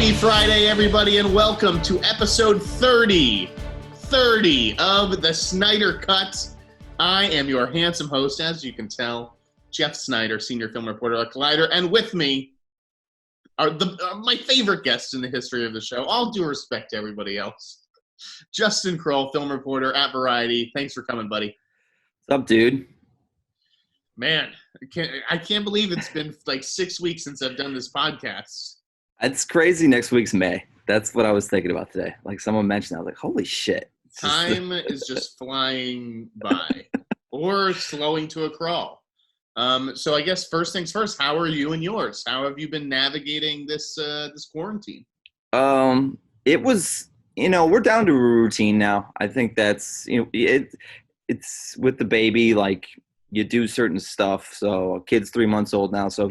Happy Friday, everybody, and welcome to episode 30 of the Sneider Cut. I am your handsome host, as you can tell, Jeff Sneider, senior film reporter at Collider, and with me are my favorite guests in the history of the show. All due respect to everybody else. Justin Kroll, film reporter at Variety. Thanks for coming, buddy. What's up, dude? Man, I can't believe it's been like 6 weeks since I've done this podcast. It's crazy. Next week's May. That's what I was thinking about today. Like someone mentioned, I was like, holy shit. Time is just flying by or slowing to a crawl. So I guess first things first, how are you and yours? How have you been navigating this quarantine? It was, we're down to a routine now. I think that's, it's with the baby, like you do certain stuff. So kid's 3 months old now. So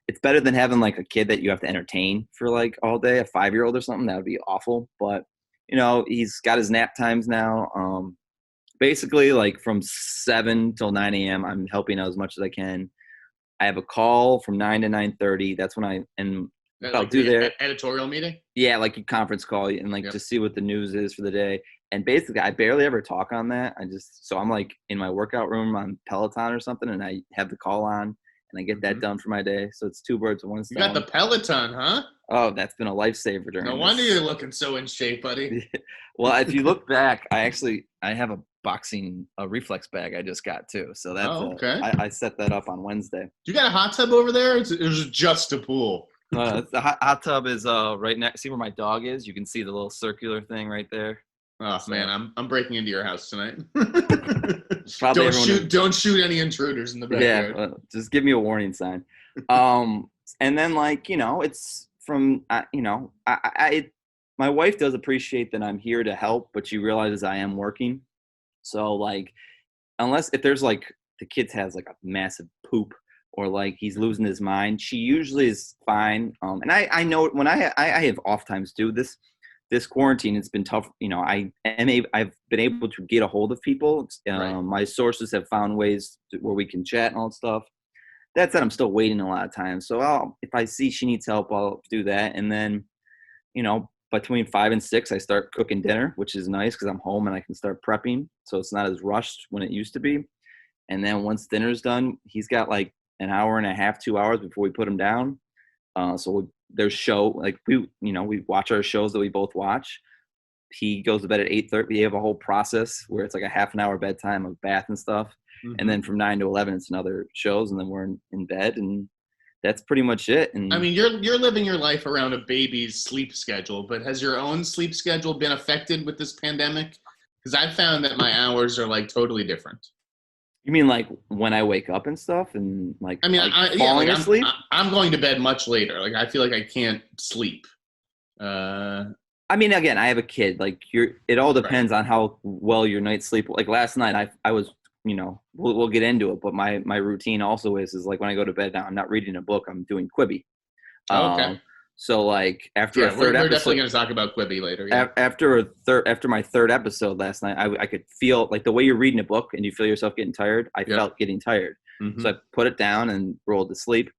it's better than having like a kid that you have to entertain for like all day, a 5-year-old or something. That would be awful. But, he's got his nap times now. Basically like from 7 till 9 a.m. I'm helping out as much as I can. I have a call from 9 to 9:30. That's when I'll do their editorial meeting. Yeah. Like a conference call and like just see what the news is for the day. And basically I barely ever talk on that. So I'm like in my workout room on Peloton or something. And I have the call on. And I get that done for my day. So it's 2 birds with 1 stone. You got the Peloton, huh? Oh, that's been a lifesaver during No wonder you're looking so in shape, buddy. Well, if you look back, I have a reflex bag I just got too. So that's okay. I set that up on Wednesday. You got a hot tub over there? Or is it just a pool? The hot tub is right next. See where my dog is? You can see the little circular thing right there. Oh man, I'm breaking into your house tonight. Don't shoot any intruders in the backyard. Yeah, just give me a warning sign. And then it's from my wife does appreciate that I'm here to help, but she realizes I am working. So like, if there's like the kid has like a massive poop or like he's losing his mind, she usually is fine. And I know when I have off times too. This quarantine, it's been tough. I've been able to get a hold of people. Right. My sources have found ways where we can chat and all that stuff. That said, I'm still waiting a lot of times. So if I see she needs help, I'll do that. And then, between 5 and 6, I start cooking dinner, which is nice because I'm home and I can start prepping. So it's not as rushed when it used to be. And then once dinner's done, he's got like an hour and a half, 2 hours before we put him down. So there's we watch our shows that we both watch. He goes to bed at 8:30. We have a whole process where it's like a half an hour bedtime of bath and stuff. And then from 9 to 11, it's another shows. And then we're in bed and that's pretty much it. And I mean, you're living your life around a baby's sleep schedule, but has your own sleep schedule been affected with this pandemic? Because I've found that my hours are like totally different. You mean like when I wake up and stuff and like, falling asleep? I'm going to bed much later. Like I feel like I can't sleep. I mean, again, I have a kid. Like it all depends on how well your night's sleep. Like last night, I was, we'll get into it. But my routine also is like when I go to bed now, I'm not reading a book. I'm doing Quibi. Okay. So like after a third episode, we're definitely going to talk about Quibi later. Yeah. After my third episode last night, I could feel like the way you're reading a book and you feel yourself getting tired. I felt getting tired, so I put it down and rolled to sleep.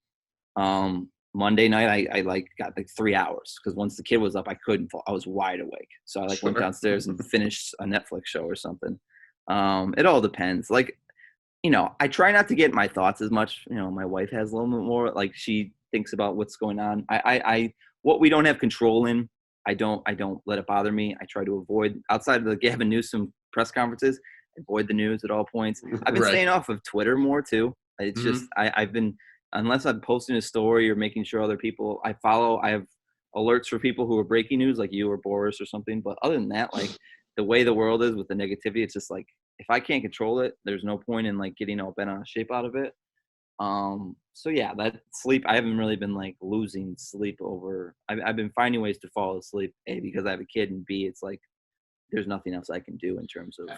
Monday night, I got like 3 hours because once the kid was up, I couldn't fall. I was wide awake, so I went downstairs and finished a Netflix show or something. It all depends. Like, I try not to get my thoughts as much. My wife has a little bit more. Like she thinks about what's going on. What we don't have control in, I don't let it bother me. I try to avoid outside of the Gavin Newsom press conferences, avoid the news at all points. I've been staying off of Twitter more too. It's just, I've been, unless I'm posting a story or making sure other people I have alerts for people who are breaking news like you or Boris or something. But other than that, like the way the world is with the negativity, it's just like, if I can't control it, there's no point in like getting all bent out of shape out of it. So yeah, that sleep, I haven't really been like losing sleep over, I've been finding ways to fall asleep, A, because I have a kid, and B, it's like, there's nothing else I can do in terms of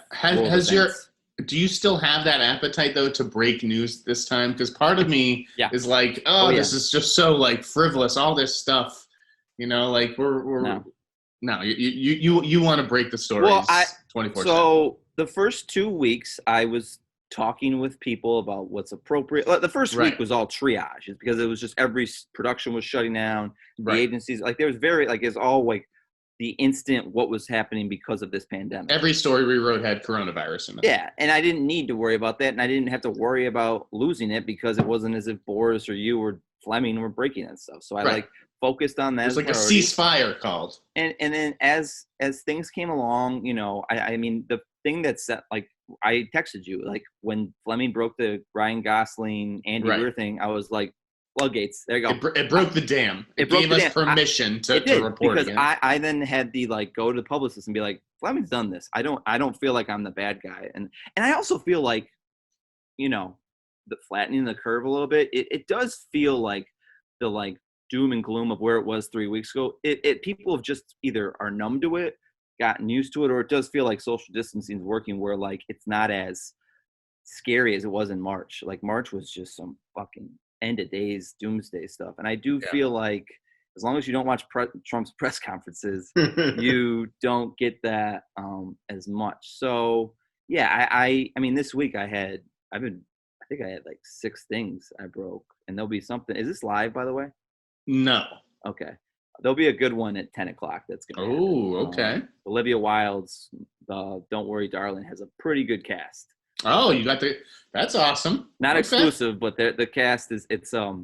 do you still have that appetite though to break news this time? Because part of me is like, this is just so like frivolous, all this stuff, like you want to break the stories 24/7. So the first 2 weeks I was talking with people about what's appropriate. The first week was all triage, because it was just every production was shutting down. The agencies, like there was it's all like the instant what was happening because of this pandemic. Every story we wrote had coronavirus in it. Yeah, and I didn't need to worry about that, and I didn't have to worry about losing it because it wasn't as if Boris or you or Fleming were breaking that stuff. So I focused on that. It was like a ceasefire called. And then as things came along, I mean the thing that set, like, I texted you, like when Fleming broke the Ryan Gosling, Andy Weir thing, I was like, floodgates. There you go. It broke the dam. It gave us permission to report because I then had the go to the publicist and be like, Fleming's done this. I don't feel like I'm the bad guy. And I also feel like, the flattening the curve a little bit, it does feel like the doom and gloom of where it was 3 weeks ago. People have just either are numb to it, gotten used to it, or it does feel like social distancing is working where it's not as scary as it was in March. Like March was just some fucking end of days doomsday stuff, and I do feel like as long as you don't watch Trump's press conferences, you don't get that as much. So I mean this week I think I had 6 things I broke, and there'll be something. Is this live, by the way? No. Okay. There'll be a good one at 10 o'clock that's going to happen. Oh, okay. Olivia Wilde's Don't Worry, Darling has a pretty good cast. Oh, you got that's awesome. Not exclusive, but the cast is,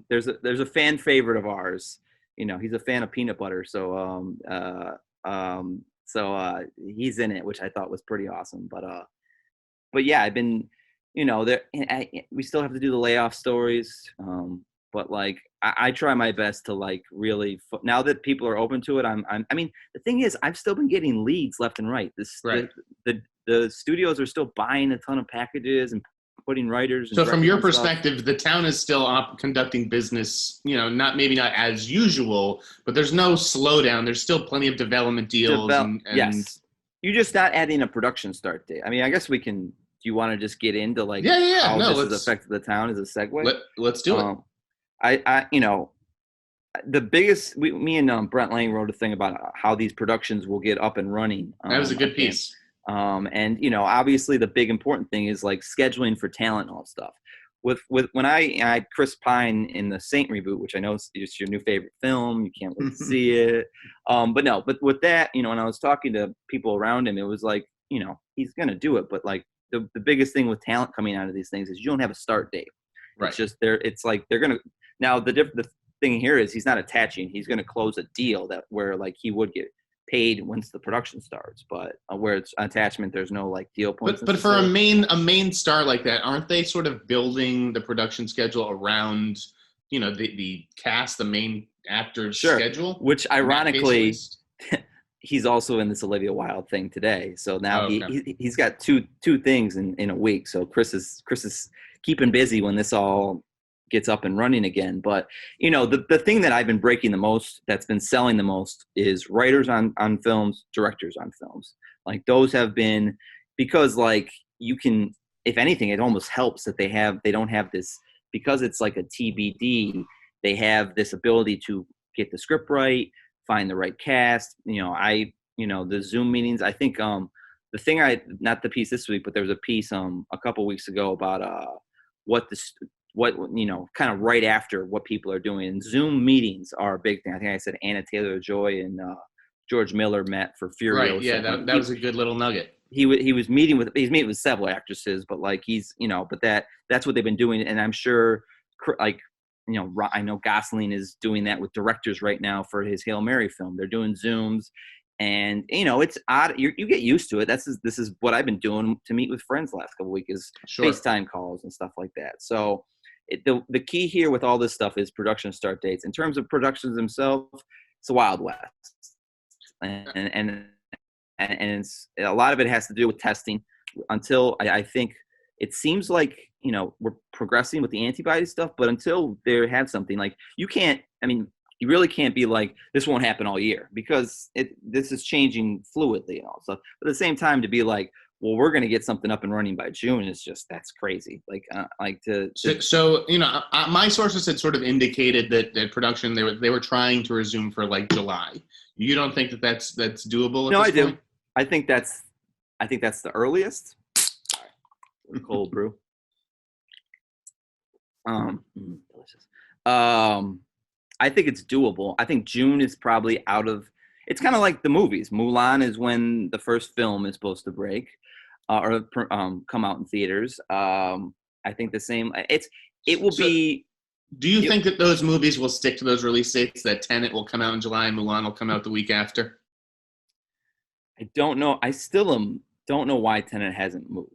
there's a fan favorite of ours. He's a fan of peanut butter. So, he's in it, which I thought was pretty awesome. But yeah, I've been, we still have to do the layoff stories. But I try my best to really, now that people are open to it, I mean, the thing is, I've still been getting leads left and right. The studios are still buying a ton of packages and putting writers. So from your perspective, the town is still conducting business, maybe not as usual, but there's no slowdown. There's still plenty of development deals. Yes. You're just not adding a production start date. I mean, I guess we can, do you want to just get into how this has affected the town as a segue? Let's do it. The biggest, me and Brent Lang wrote a thing about how these productions will get up and running. That was a good piece. And obviously the big important thing is scheduling for talent and all that stuff. With when I had Chris Pine in the Saint reboot, which I know is your new favorite film, you can't wait to see it. But with that, when I was talking to people around him, it was he's gonna do it. But the biggest thing with talent coming out of these things is you don't have a start date. Right. It's just they're gonna. Now the thing here is he's not attaching. He's going to close a deal where he would get paid once the production starts, but where it's attachment, there's no deal points. But for a main star like that, aren't they sort of building the production schedule around the cast, the main actor's schedule? Which ironically, he's also in this Olivia Wilde thing today. So now he's got two things in a week. So Chris is keeping busy when this all gets up and running again. But the thing that I've been breaking the most, that's been selling the most, is writers on films, directors on films. Those have been, because you can, if anything, it almost helps that they don't have this, because it's a TBD, they have this ability to get the script right, find the right cast. The Zoom meetings, I think the thing not the piece this week, but there was a piece a couple weeks ago about what kind of right after what people are doing. And Zoom meetings are a big thing. I think I said Anna Taylor-Joy and George Miller met for Furiosa. Right, yeah, that was a good little nugget. He's meeting with several actresses, but he's but that's what they've been doing. And I'm sure I know Gosling is doing that with directors right now for his Hail Mary film. They're doing Zooms. And, it's odd. You get used to it. This is what I've been doing to meet with friends the last couple of weeks, is FaceTime calls and stuff like that. So the key here with all this stuff is production start dates. In terms of productions themselves, it's a Wild West. And it's, a lot of it has to do with testing until I think it seems like, we're progressing with the antibody stuff, but until they have something you really can't be this won't happen all year, because this is changing fluidly and all stuff. But at the same time, to be well, we're going to get something up and running by June is just, that's crazy. So my sources had sort of indicated that production, they were trying to resume for July. You don't think that's doable? No, I do. I think that's the earliest. Cold brew. Delicious. I think it's doable. I think June is probably out of. It's kind of like the movies. Mulan is when the first film is supposed to break, or come out in theaters. I think the same. It will be. Do you think that those movies will stick to those release dates? That Tenet will come out in July and Mulan will come out the week after? I don't know. I still don't know why Tenet hasn't moved.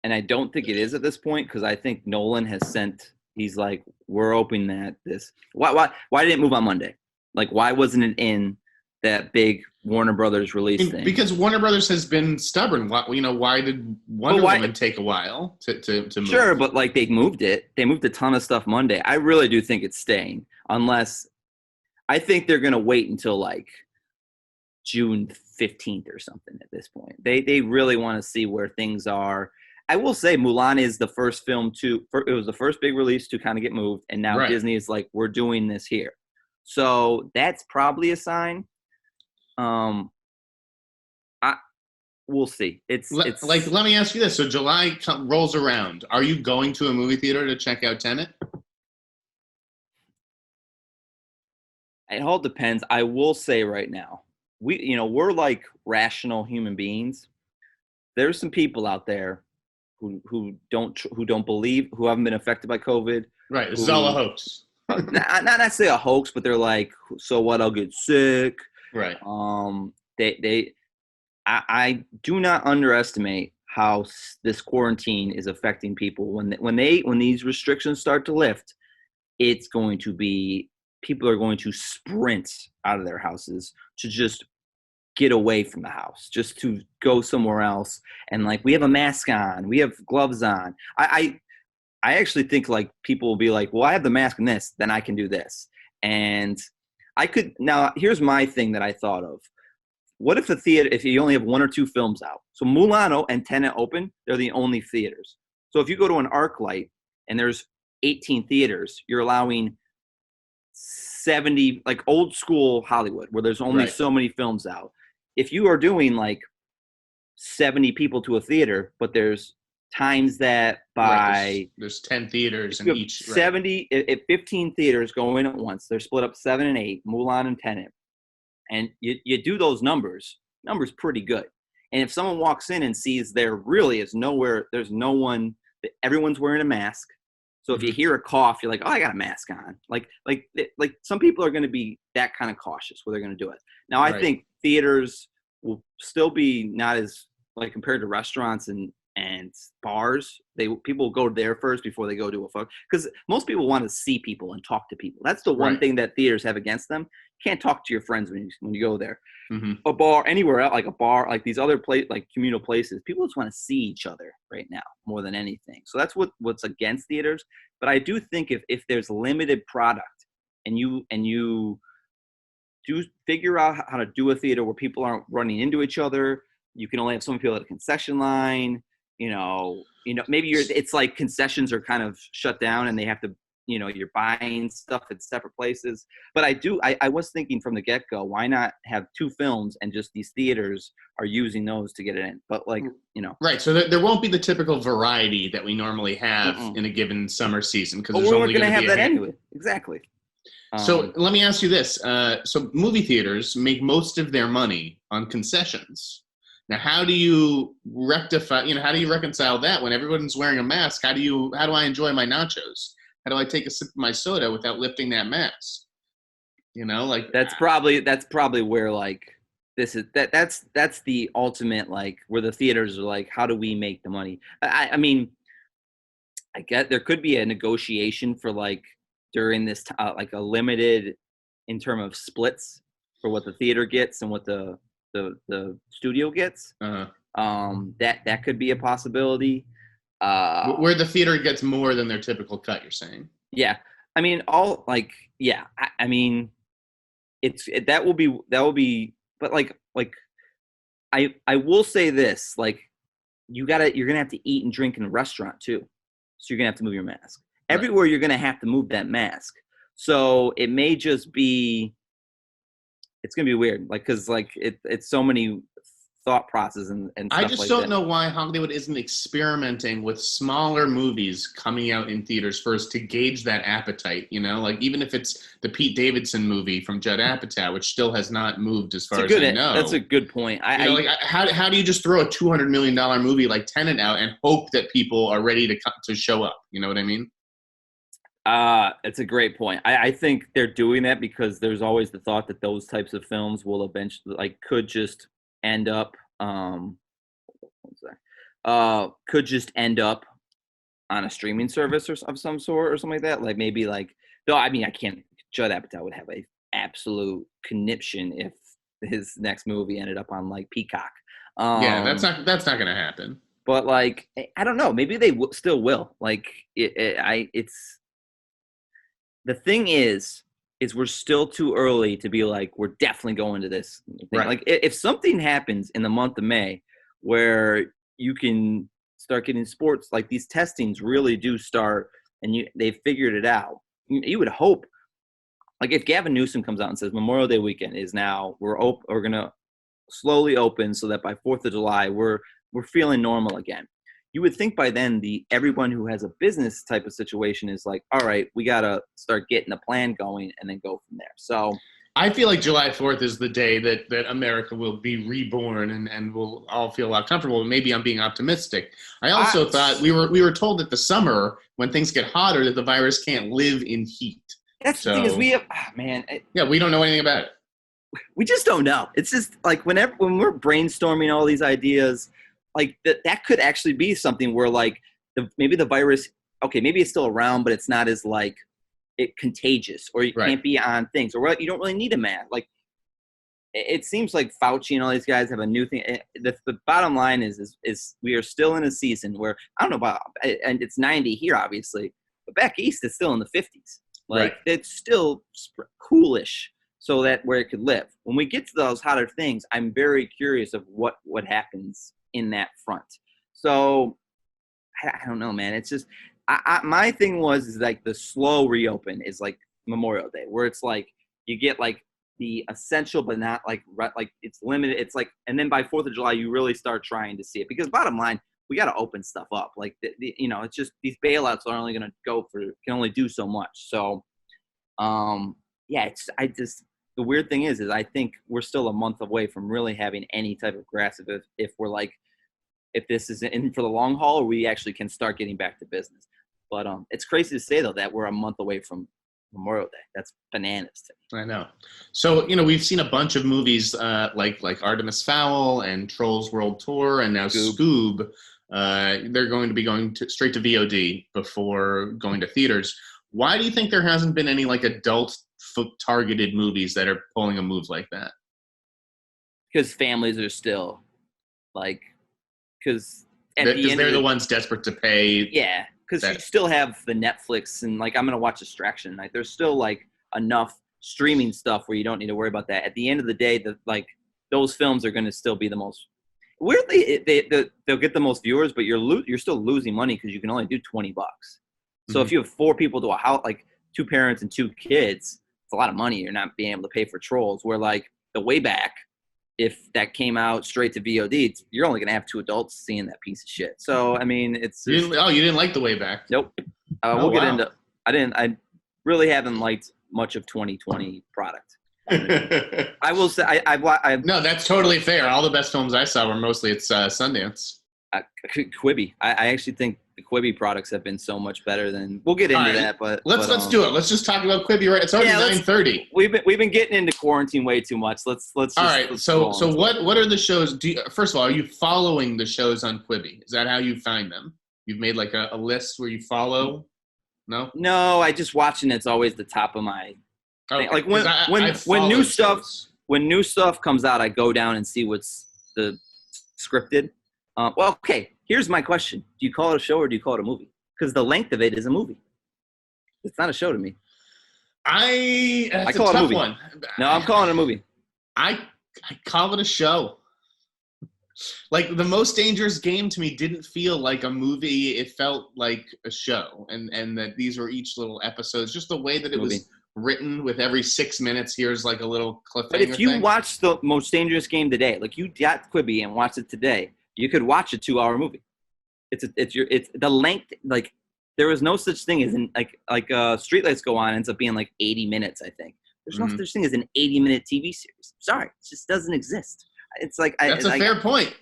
And I don't think it is at this point because I think Nolan has sent. He's like, we're opening that this. Why did it move on Monday? Like, why wasn't it in that big Warner Brothers release thing? Because Warner Brothers has been stubborn. Why did Wonder Woman take a while to move? Sure, but like they moved it. They moved a ton of stuff Monday. I really do think it's staying, unless I think they're gonna wait until like June 15th or something at this point. They really want to see where things are. I will say Mulan is the first film it was the first big release to kind of get moved, and now Disney is like, we're doing this here. So that's probably a sign. We'll see. It's like, let me ask you this. So July rolls around. Are you going to a movie theater to check out Tenet? It all depends. I will say right now, we're like rational human beings. There's some people out there who don't believe, who haven't been affected by COVID. Right. This is all a hoax. not necessarily a hoax, but they're like, so what? I'll get sick. Right. I do not underestimate how this quarantine is affecting people. When these restrictions start to lift, it's going to be, people are going to sprint out of their houses to just get away from the house, just to go somewhere else. And like, we have a mask on, we have gloves on. I actually think like people will be like, well, I have the mask in this, then I can do this. And now here's my thing that I thought of. What if the theater, if you only have one or two films out? So Mulan and Tenet open, they're the only theaters. So if you go to an ArcLight and there's 18 theaters, you're allowing 70, like old school Hollywood, where there's only so many films out. If you are doing like 70 people to a theater, but there's times that by there's 10 theaters in each 70 if 15 theaters go in at once, they're split up 7 and 8, Mulan and Tenet, and you do those numbers pretty good. And if someone walks in and sees there really is there's no one, everyone's wearing a mask, so if you hear a cough, you're like, oh, I got a mask on. Like some people are going to be that kind of cautious where they're going to do it. Now I think theaters will still be not as, like, compared to restaurants and bars, people will go there first before they go to a phone, because most people want to see people and talk to people. That's the one thing that theaters have against them. You can't talk to your friends when you go there. Mm-hmm. A bar, anywhere else, like a bar, like these other like communal places, people just want to see each other right now more than anything. So that's what's against theaters. But I do think if there's limited product and you do figure out how to do a theater where people aren't running into each other, you can only have so many people at a concession line. Maybe it's like concessions are kind of shut down and they have to, you're buying stuff at separate places. But I was thinking from the get-go, why not have two films and just these theaters are using those to get it in? But Right. So there won't be the typical variety that we normally have in a given summer season. Because we're only going to have that anyway. Exactly. So let me ask you this. So movie theaters make most of their money on concessions. Now, how do you rectify, how do you reconcile that when everyone's wearing a mask? How do I enjoy my nachos? How do I take a sip of my soda without lifting that mask? That's probably where like this is, that's the ultimate, like, where the theaters are like, how do we make the money? I mean, I get there could be a negotiation for like during this like a limited in terms of splits for what the theater gets and what the studio gets. That could be a possibility. Where the theater gets more than their typical cut, you're saying? Yeah, I mean, I mean, that will be, but like I will say this, like, you're gonna have to eat and drink in a restaurant too, so you're gonna have to move your mask everywhere. You're gonna have to move that mask, so it may just be. It's gonna be weird, like, because like it's so many thought process and stuff I just like don't that. know why Hollywood isn't experimenting with smaller movies coming out in theaters first to gauge that appetite, like even if it's the Pete Davidson movie from Judd Apatow, which still has not moved as far as I know. That's a good point. How do you just throw a $200 million movie like Tenet out and hope that people are ready to show up? You know what I mean? It's a great point. I think they're doing that because there's always the thought that those types of films will eventually could just end up could just end up on a streaming service of some sort or something like that. Judd Apatow would have a absolute conniption if his next movie ended up on Peacock. That's not going to happen. But I don't know. Maybe they still will. It's the thing is we're still too early to be we're definitely going to this thing. Right. If something happens in the month of May where you can start getting sports, these testings really do start and they figured it out, you would hope, if Gavin Newsom comes out and says Memorial Day weekend is now, we're going to slowly open so that by 4th of July, we're feeling normal again. You would think by then everyone who has a business type of situation is all right, we got to start getting a plan going and then go from there. So I feel like July 4th is the day that America will be reborn and we'll all feel a lot comfortable. Maybe I'm being optimistic. I also thought we were told that the summer, when things get hotter, that the virus can't live in heat. That's the thing is we have, we don't know anything about it. We just don't know. It's just when we're brainstorming all these ideas, that could actually be something where maybe the virus, maybe it's still around, but it's not as it contagious, or you can't be on things, or you don't really need a mask. It seems like Fauci and all these guys have a new thing. The bottom line is we are still in a season where I don't know about, and it's 90 here obviously, but back east it's still in the 50s. It's still coolish, so that where it could live. When we get to those hotter things, I'm very curious of what happens in that front. So I don't know, man. It's just my thing is the slow reopen is Memorial Day, where it's you get the essential but not it's limited. It's and then by 4th of July you really start trying to see it, because bottom line, we got to open stuff up. It's just these bailouts are only going to can only do so much. So the weird thing is I think we're still a month away from really having any type of grasp of if we're if this is in for the long haul, or we actually can start getting back to business. But it's crazy to say, though, that we're a month away from Memorial Day. That's bananas to me. I know. So, we've seen a bunch of movies like Artemis Fowl and Trolls World Tour and now Scoob. They're going to be going straight to VOD before going to theaters. Why do you think there hasn't been any adult-targeted movies that are pulling a move like that? Because families are still because they're the ones desperate to pay. Yeah, because you still have the Netflix and I'm gonna watch Extraction. There's still enough streaming stuff where you don't need to worry about that. At the end of the day, those films are gonna still be the most. Weirdly, they'll get the most viewers, but you're still losing money because you can only do $20. So if you have 4 people to a house, 2 parents and 2 kids, it's a lot of money. You're not being able to pay for Trolls. Where the way back, if that came out straight to VOD, you're only gonna have 2 adults seeing that piece of shit. So I mean, it's just, you didn't like The Way Back? Nope. We'll get into. I really haven't liked much of 2020 product. I will say I've no, that's totally fair. All the best films I saw were mostly at Sundance. Quibi. I actually think the Quibi products have been so much better than. We'll get into that, but let's do it. Let's just talk about Quibi. Right, it's already 9:30. We've been getting into quarantine way too much. Let's. All right. So what are the shows? First of all, are you following the shows on Quibi? Is that how you find them? You've made a list where you follow? No. No, I just watching. It's always the top of my. Okay. When new stuff comes out, I go down and see what's the scripted. Okay, here's my question. Do you call it a show or do you call it a movie? Because the length of it is a movie. It's not a show to me. I call it a movie. One. No, I'm calling it a movie. I call it a show. The Most Dangerous Game to me didn't feel like a movie. It felt like a show. And that these were each little episodes. Just the way that it was written with every 6 minutes. Here's like a little cliffhanger. But if you thing. watch The Most Dangerous Game today, like you got Quibi and watched it today, you could watch a 2-hour movie. It's the length. Like there was no such thing as Streetlights Go On ends up being like 80 minutes. I think there's no such thing as an 80-minute TV series. Sorry, it just doesn't exist. It's like that's a fair point.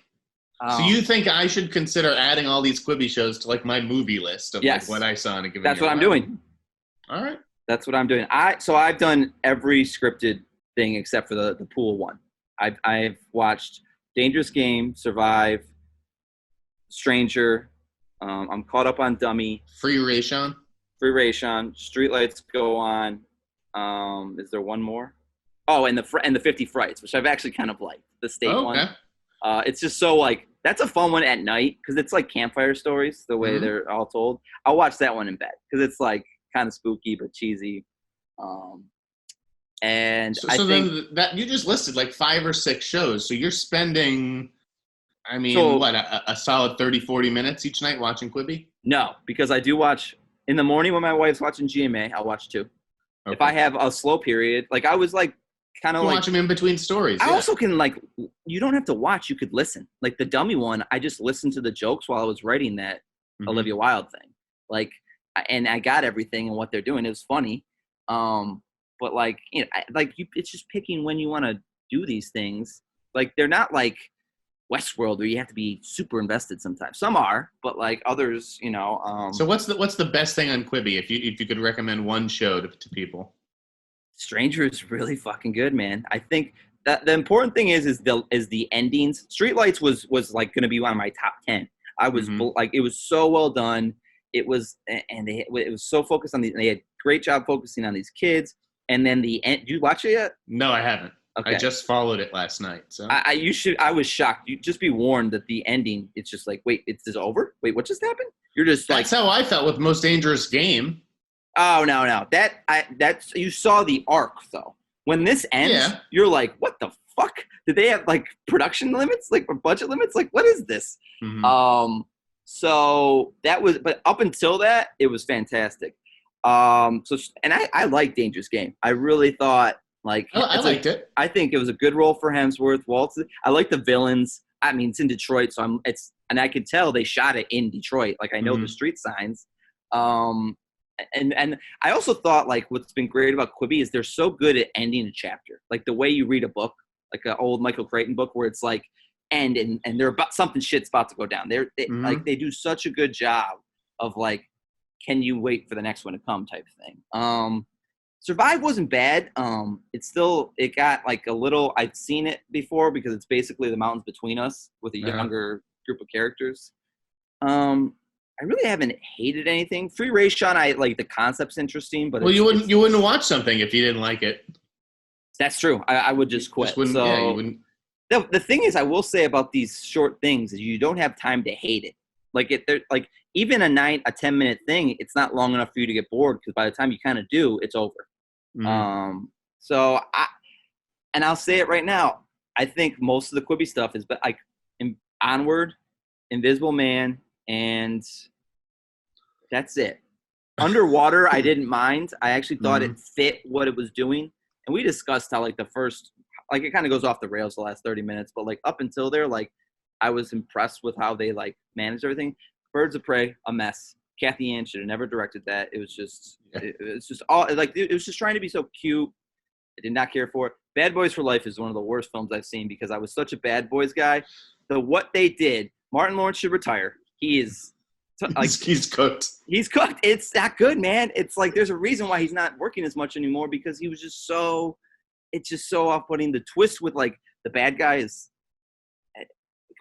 So you think I should consider adding all these Quibi shows to like my movie list of like what I saw in a given year? That's what I'm doing. All right. That's what I'm doing. I've done every scripted thing except for the pool one. I've watched Dangerous Game, Survive, Stranger. I'm caught up on Dummy. Free Rayshawn. Streetlights Go On. Is there one more? Oh, and the 50 Frights, which I've actually kind of liked. The state one. It's just so like that's a fun one at night because it's like campfire stories the way they're all told. I'll watch that one in bed because it's like kind of spooky but cheesy. And so I think then that you just listed like 5 or 6 shows. So you're spending, I mean, a solid 30, 40 minutes each night watching Quibi? No, because I do watch in the morning when my wife's watching GMA. I'll watch 2. Okay. If I have a slow period, like I was like. Kind of like watch them in between stories. I also can like you don't have to watch, you could listen. Like the Dummy one, I just listened to the jokes while I was writing that Olivia Wilde thing. Like and I got everything and what they're doing. It was funny. But like it's just picking when you want to do these things. Like they're not like Westworld where you have to be super invested sometimes. Some are, but like others, So what's the best thing on Quibi if you could recommend one show to people? Stranger is really fucking good, man. I think that the important thing is the endings. Streetlights was like going to be one of my top 10. I was like, it was so well done. It was, and it was so focused on they had great job focusing on these kids. And then the end. Did you watch it yet? No, I haven't. Okay. I just followed it last night. So you should. I was shocked. You just be warned that the ending. It's just like, wait, it's just over. Wait, what just happened? You're just like. That's how I felt with Most Dangerous Game. Oh no! That's you saw the arc though. When this ends, you're like, what the fuck? Did they have like production limits, like or budget limits? Like, what is this? So that was, but up until that, it was fantastic. I like Dangerous Game. I really thought like I liked it. I think it was a good role for Hemsworth. Waltz. I like the villains. I mean, it's in Detroit, so and I could tell they shot it in Detroit. Like I know the street signs. And I also thought like what's been great about Quibi is they're so good at ending a chapter, like the way you read a book, like an old Michael Crichton book where it's like end and they're about something shit's about to go down. Like they do such a good job of like, can you wait for the next one to come type thing. Survive wasn't bad. It got like a little. I've seen it before because it's basically the mountains between us with a younger group of characters. I really haven't hated anything. Free Rayshawn, I like the concept's interesting, but you wouldn't watch something if you didn't like it. That's true. I would just quit. You wouldn't. The thing is, I will say about these short things is you don't have time to hate it. Like even a 10-minute thing, it's not long enough for you to get bored because by the time you kind of do, it's over. So I'll say it right now. I think most of the Quibi stuff is like Onward, Invisible Man. And that's it. Underwater, I didn't mind. I actually thought it fit what it was doing. And we discussed how, like, the first – like, it kind of goes off the rails the last 30 minutes. But, like, up until there, like, I was impressed with how they, like, managed everything. Birds of Prey, a mess. Kathy Ann should have never directed that. It was just it was just all – like, it was just trying to be so cute. I did not care for it. Bad Boys for Life is one of the worst films I've seen because I was such a Bad Boys guy. What they did – Martin Lawrence should retire. He is like he's cooked. He's cooked. It's not good, man. It's like there's a reason why he's not working as much anymore because he was just so. It's just so off-putting. The twist with like the bad guy is. Can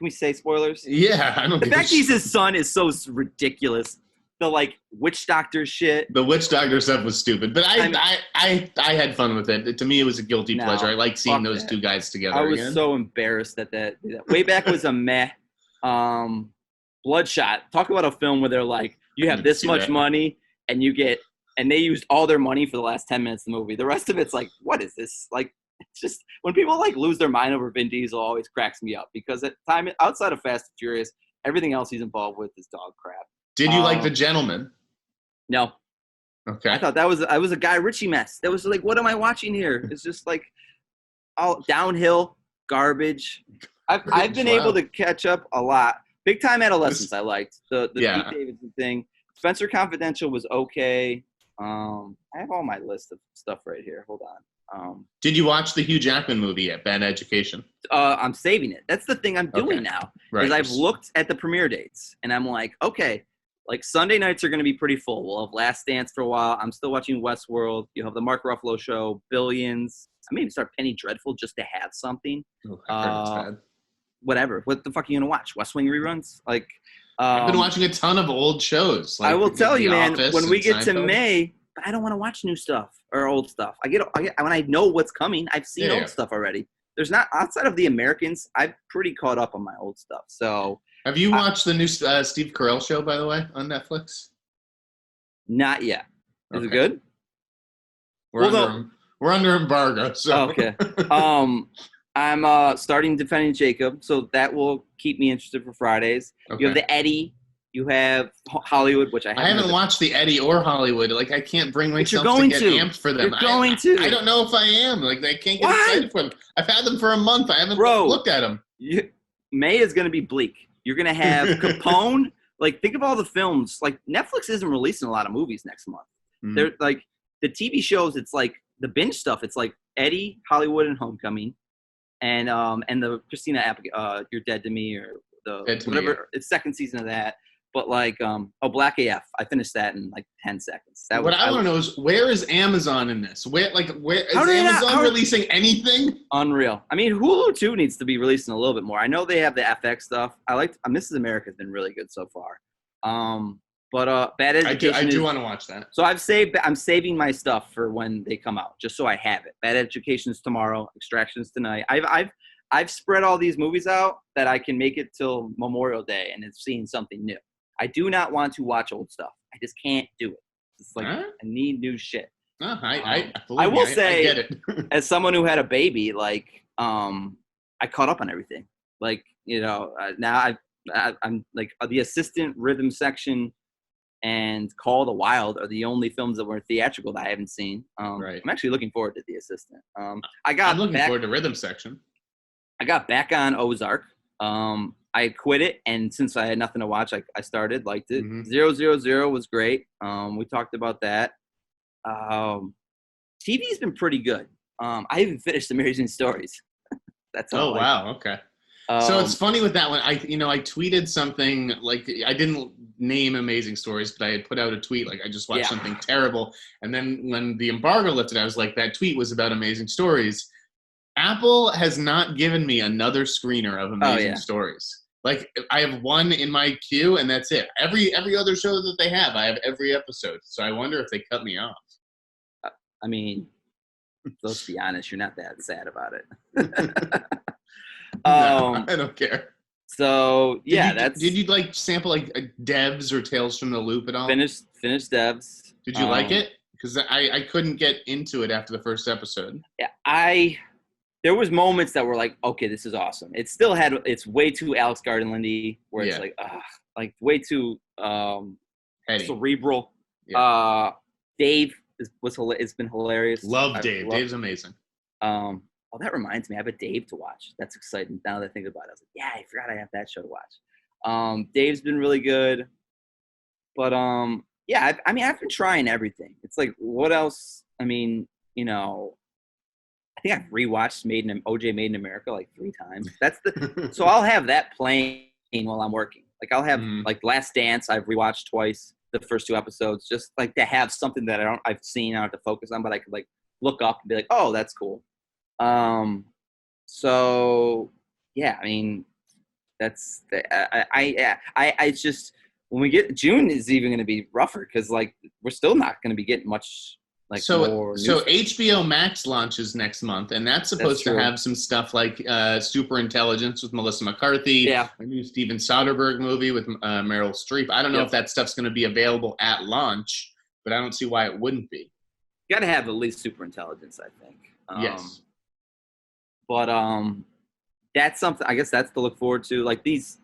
we say spoilers? Yeah, I don't. The fact he's his son is so ridiculous. The like witch doctor shit. The witch doctor stuff was stupid, but I had fun with it. To me, it was a guilty pleasure. I like seeing those two guys together. I was so embarrassed that Way Back was a meh. Bloodshot. Talk about a film where they're like, you have this much money and they used all their money for the last 10 minutes of the movie. The rest of it's like, what is this? Like, it's just when people like lose their mind over Vin Diesel, always cracks me up because at time outside of Fast and Furious, everything else he's involved with is dog crap. Did you like The Gentleman? No. Okay. I thought that was a Guy Ritchie mess. That was like, what am I watching here? It's just like all downhill garbage. I've been able to catch up a lot. Big Time Adolescence I liked. The Pete Davidson thing. Spencer Confidential was okay. I have all my list of stuff right here. Hold on. Did you watch the Hugh Jackman movie yet, Bad Education? I'm saving it. That's the thing I'm doing now. Right. Is I've looked at the premiere dates, and I'm like, okay, like Sunday nights are going to be pretty full. We'll have Last Dance for a while. I'm still watching Westworld. You have the Mark Ruffalo show, Billions. I may even start Penny Dreadful just to have something. Oh, I heard it's bad. Whatever. What the fuck are you going to watch? West Wing reruns? Like, I've been watching a ton of old shows. Like I will tell you, man, when we get to Seinfeld. May, I don't want to watch new stuff or old stuff. I get when I know what's coming, I've seen old stuff already. There's not, outside of The Americans, I'm pretty caught up on my old stuff. So, have you watched the new Steve Carell show, by the way, on Netflix? Not yet. Is it good? We're under embargo. So. Okay. I'm starting Defending Jacob, so that will keep me interested for Fridays. Okay. You have the Eddie. You have Hollywood, which I haven't watched the Eddie or Hollywood. Like, I can't bring myself to get amped for them. I don't know if I am. Like, I can't get excited for them. I've had them for a month. I haven't looked at them. May is going to be bleak. You're going to have Capone. Like, think of all the films. Like, Netflix isn't releasing a lot of movies next month. They're like the TV shows. It's like the binge stuff. It's like Eddie, Hollywood, and Homecoming, and the Christina You're Dead to Me, or the whatever. It's second season of that. But like, Black AF, I finished that in like 10 seconds. What I want to know is, where is Amazon in this? Where is Amazon releasing anything? Unreal. I mean, Hulu too needs to be releasing a little bit more. I know they have the FX stuff. I liked Mrs. America has been really good so far. But Bad Education. I do want to watch that. So I'm saving my stuff for when they come out, just so I have it. Bad Education is tomorrow. Extraction's tonight. I've spread all these movies out that I can make it till Memorial Day and it's seeing something new. I do not want to watch old stuff. I just can't do it. It's like, I need new shit. I will say, I get it. as someone who had a baby, like, I caught up on everything. Like, now I'm like, the Assistant, Rhythm Section, and Call the Wild are the only films that were theatrical that I haven't seen. Right. I'm actually looking forward to The Assistant. I'm looking forward to Rhythm Section. I got back on Ozark. I quit it, and since I had nothing to watch, I started, liked it. 000 was great. We talked about that. TV's been pretty good. I haven't finished Amazing Stories. That's all. Oh, wow. Okay. So it's funny with that one. I tweeted something, like, I didn't name Amazing Stories, but I had put out a tweet like, I just watched something terrible. And then when the embargo lifted, I was like, that tweet was about Amazing Stories. Apple has not given me another screener of Amazing Stories. Like, I have one in my queue, and that's it. Every other show that they have, I have every episode. So I wonder if they cut me off. I mean, let's be honest, you're not that sad about it. No, I don't care. So did you like sample like Devs or Tales from the Loop at all? Finished Devs. Did you like it? Because I couldn't get into it after the first episode. Yeah, there was moments that were like, okay, this is awesome. It's way too Alex Garland-y, where it's like way too cerebral. Yeah. Dave it's been hilarious. Love Dave. Dave's amazing. That reminds me, I have a Dave to watch. That's exciting. Now that I think about it, I was like, yeah, I forgot I have that show to watch. Dave's been really good. But I've been trying everything. It's like, what else? I mean, I think I've rewatched OJ Made in America like 3 times. So I'll have that playing while I'm working. Like, I'll have like Last Dance. I've rewatched twice the first 2 episodes, just like to have something that I've seen. I don't have to focus on, but I could like look up and be like, oh, that's cool. So yeah, I mean, that's it's just, when we get June is even going to be rougher, because like we're still not going to be getting much. Like, so HBO Max launches next month, and that's supposed to have some stuff like Super Intelligence with Melissa McCarthy, a new Steven Soderbergh movie with Meryl Streep. I don't know if that stuff's going to be available at launch, but I don't see why it wouldn't be. You got to have at least Super Intelligence, I think. Yes. But that's something, I guess that's to look forward to. Like, these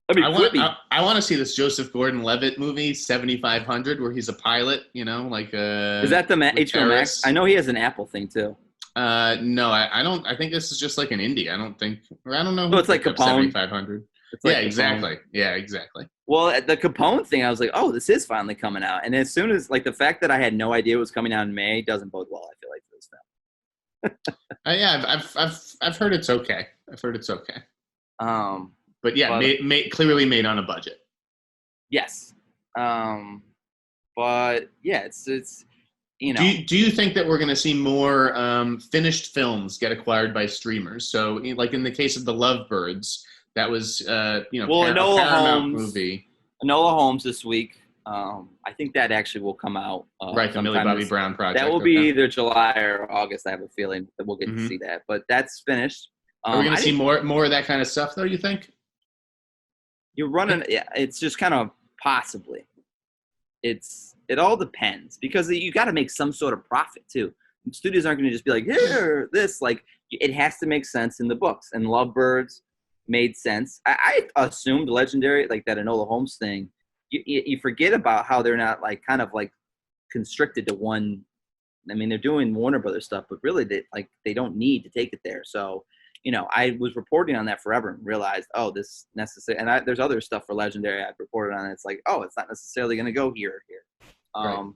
I mean, Quibi. I want to see this Joseph Gordon-Levitt movie, 7500, where he's a pilot. Like Is that the HBO Max? I know he has an Apple thing too. No, I don't. I think this is just like an indie. I don't think, or I don't know. So it's like Capone. 7500. Like yeah, Capone. Exactly. Yeah, exactly. Well, the Capone thing, I was like, oh, this is finally coming out. And as soon as, like, the fact that I had no idea it was coming out in May doesn't bode well, I feel like, for this film. Yeah, I've heard it's okay. But yeah, clearly made on a budget. Yes. But yeah, it's you know. Do you think that we're going to see more finished films get acquired by streamers? So, like in the case of The Lovebirds, that was a Paramount movie. Enola Holmes this week. I think that actually will come out. Right, the Millie Bobby Brown project. That will be either July or August. I have a feeling that we'll get to see that. But that's finished. Are we going to see more of that kind of stuff, though, you think? You're running. Yeah, it's just kind of possibly. It all depends because you got to make some sort of profit too. Studios aren't going to just be like, here, this. Like, it has to make sense in the books. And Lovebirds made sense. I assumed Legendary, like that Enola Holmes thing. You forget about how they're not like kind of like constricted to one. I mean, they're doing Warner Brothers stuff, but really they don't need to take it there. So, I was reporting on that forever and realized, oh, this necessary. And there's other stuff for Legendary I've reported on. It's like, oh, it's not necessarily going to go here or here. Right.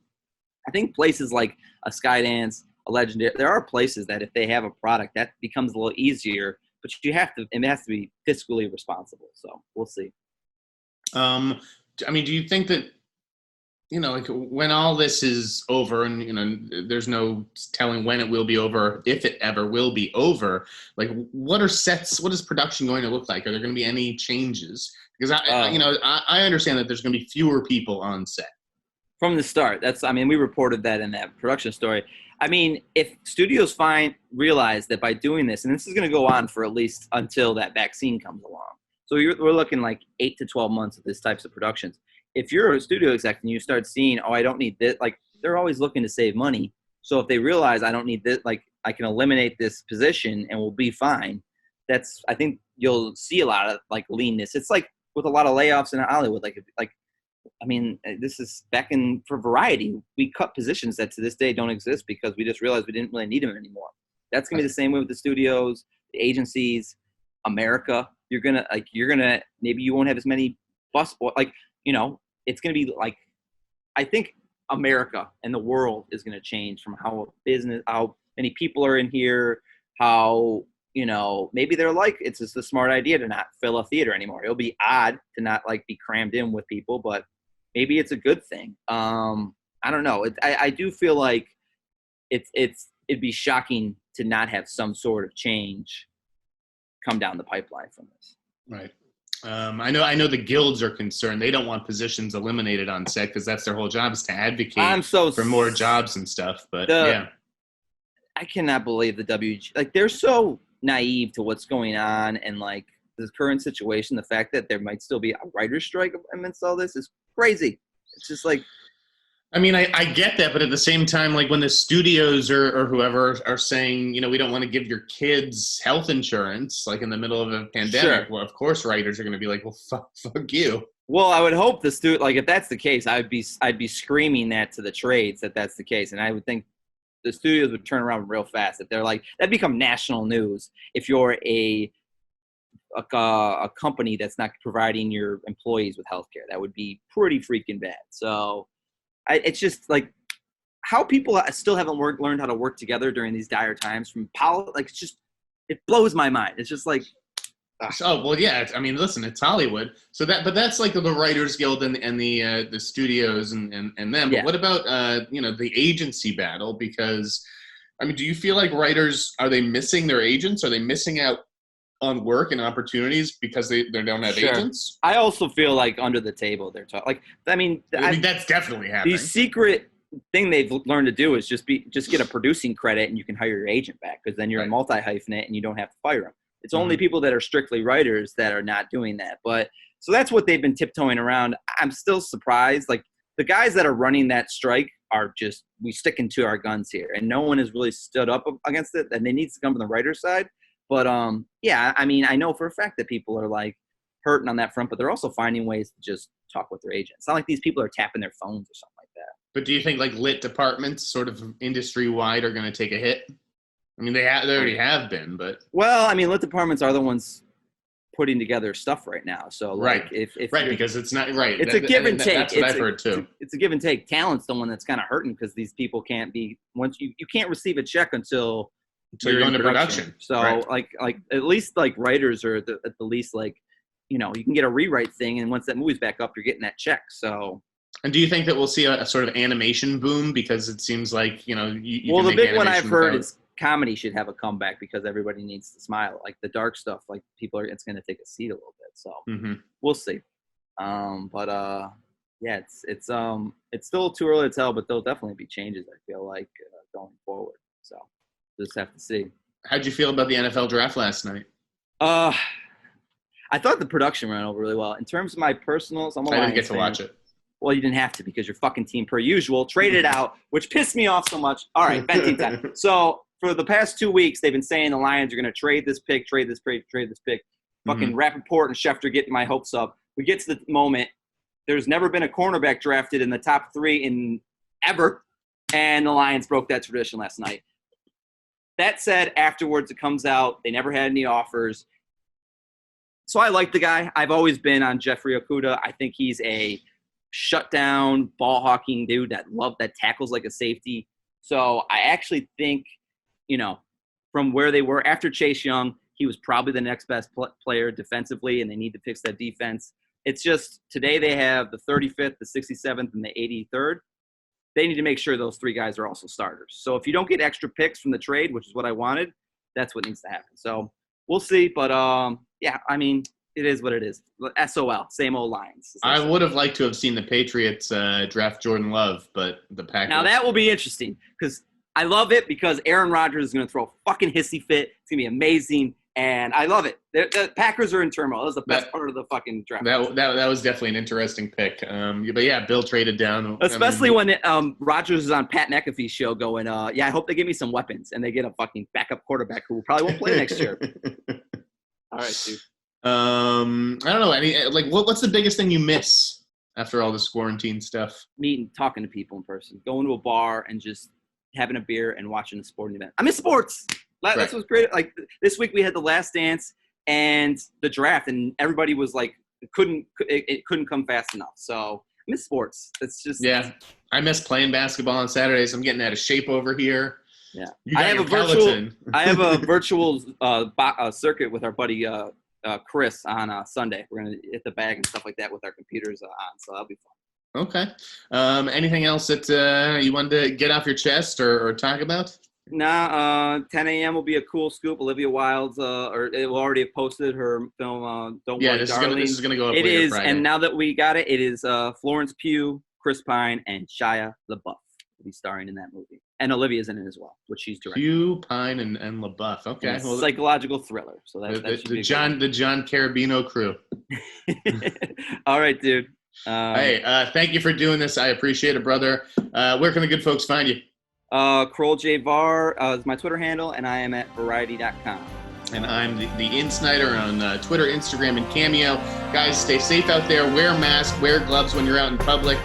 I think places like a Skydance, a Legendary, there are places that if they have a product, that becomes a little easier. But it has to be fiscally responsible. So we'll see. I mean, do you think that, like when all this is over and, there's no telling when it will be over, if it ever will be over, like what is production going to look like? Are there going to be any changes? Because I understand that there's going to be fewer people on set. From the start. We reported that in that production story. I mean, if studios realize that by doing this, and this is going to go on for at least until that vaccine comes along. So we're looking like 8 to 12 months of these types of productions. If you're a studio exec and you start seeing, I don't need this, like they're always looking to save money. So if they realize I don't need this, like I can eliminate this position and we'll be fine. I think you'll see a lot of like leanness. It's like with a lot of layoffs in Hollywood, this is back for Variety. We cut positions that to this day don't exist because we just realized we didn't really need them anymore. That's going to be the same way with the studios, the agencies, America. You're going to, maybe you won't have as many busboys. It's going to be like, I think America and the world is going to change from how many people are in here, how, maybe they're like, it's just a smart idea to not fill a theater anymore. It'll be odd to not like be crammed in with people, but maybe it's a good thing. I don't know. I do feel like it'd be shocking to not have some sort of change come down the pipeline from this. Right. I know the guilds are concerned. They don't want positions eliminated on set because that's their whole job is to advocate for more jobs and stuff. But yeah. I cannot believe the WG, like they're so naive to what's going on and like the current situation. The fact that there might still be a writer's strike amidst all this is crazy. It's just like, I mean, I get that, but at the same time, like when the studios or whoever are saying, we don't want to give your kids health insurance, like in the middle of a pandemic, Well, of course, writers are going to be like, well, fuck you. Well, I would hope like if that's the case, I'd be screaming that to the trades that that's the case, and I would think the studios would turn around real fast if they're like that'd become national news if you're a company that's not providing your employees with healthcare. That would be pretty freaking bad. So. It's just like how people still haven't learned how to work together during these dire times from it blows my mind. It's just like, oh, well, yeah. I mean, listen, it's Hollywood. But that's like the Writers Guild and the studios and them. But yeah. What about, the agency battle? Because, I mean, do you feel like writers, are they missing their agents? Are they missing out on work and opportunities because they don't have agents? I also feel like under the table they're talking. Like, I mean that's definitely happening. The secret thing they've learned to do is just get a producing credit and you can hire your agent back because then you're a multi-hyphenate and you don't have to fire them. It's only people that are strictly writers that are not doing that. But so that's what they've been tiptoeing around. I'm still surprised. Like the guys that are running that strike are just we sticking to our guns here, and no one has really stood up against it. And they need to come from the writer's side. But, yeah, I mean, I know for a fact that people are like, hurting on that front, but they're also finding ways to just talk with their agent. It's not like these people are tapping their phones or something like that. But do you think like lit departments, sort of industry wide, are going to take a hit? I mean, they already have been, but well, I mean, lit departments are the ones putting together stuff right now. So like, right, if because it's not right. It's a give and take. That's what I've heard too. It's a give and take. Talent's the one that's kind of hurting because these people can't be once you can't receive a check until you're into production. So right. like at least like writers are at the least like, you know, you can get a rewrite thing, and once that movie's back up, you're getting that check. So. And do you think that we'll see a sort of animation boom? Because it seems like, you know, you well, can the make big one I've heard without... is comedy should have a comeback because everybody needs to smile. Like the dark stuff, like people are, it's going to take a seat a little bit. So we'll see. But yeah, it's still too early to tell, but there'll definitely be changes. I feel like going forward. So we'll just have to see. How'd you feel about the NFL draft last night? I thought the production ran over really well. In terms of my personals, I didn't get to watch it. Well, you didn't have to because your fucking team, per usual, traded out, which pissed me off so much. All right, betting time. So for the past 2 weeks, they've been saying the Lions are going to trade this pick. Fucking Rappaport and Schefter getting my hopes up. We get to the moment. There's never been a cornerback drafted in the top 3 in ever, and the Lions broke that tradition last night. That said, afterwards it comes out they never had any offers. So I like the guy. I've always been on Jeffrey Okudah. I think he's a shutdown ball hawking dude that tackles like a safety. So I actually think, you know, from where they were after Chase Young, he was probably the next best player defensively, and they need to fix that defense. It's just today they have the 35th, the 67th, and the 83rd. They need to make sure those 3 guys are also starters. So if you don't get extra picks from the trade, which is what I wanted, that's what needs to happen. So we'll see. But yeah, I mean, it is what it is. SOL, same old Lions. I would have liked to have seen the Patriots draft Jordan Love, but the Packers. Now that will be interesting because I love it because Aaron Rodgers is going to throw a fucking hissy fit. It's going to be amazing, and I love it. The Packers are in turmoil. That was the best part of the fucking draft. That was definitely an interesting pick. But yeah, Bill traded down. Especially when Rodgers is on Pat McAfee's show going, yeah, I hope they give me some weapons, and they get a fucking backup quarterback who probably won't play next year. All right, dude. I don't know. What's the biggest thing you miss after all this quarantine stuff? Meeting, talking to people in person, going to a bar and just having a beer and watching a sporting event. I miss sports. That's what's great. Like this week we had the Last Dance and the draft, and everybody was like, it couldn't come fast enough. So I miss sports. It's just I miss playing basketball on Saturdays. I'm getting out of shape over here. Yeah, I have a virtual circuit with our buddy Chris on Sunday. We're gonna hit the bag and stuff like that with our computers on, so that'll be fun. Okay. Anything else that you wanted to get off your chest or talk about? Nah, 10 a.m. will be a cool scoop. Olivia Wilde's, or it will already have posted her film, Don't Worry, Darling. This is going to go up It later is, Friday. And now that we got it, it is Florence Pugh, Chris Pine, and Shia LaBeouf will be starring in that movie. And Olivia's in it as well, which she's directing. Pugh, Pine, and LaBeouf. Okay. Well, psychological thriller. So the John Carabino crew. All right, dude. Hey, thank you for doing this. I appreciate it, brother. Where can the good folks find you? Kroll J. Var is my Twitter handle, and I am at Variety.com. And I'm the InSneider on Twitter, Instagram, and Cameo. Guys, stay safe out there. Wear masks, wear gloves when you're out in public.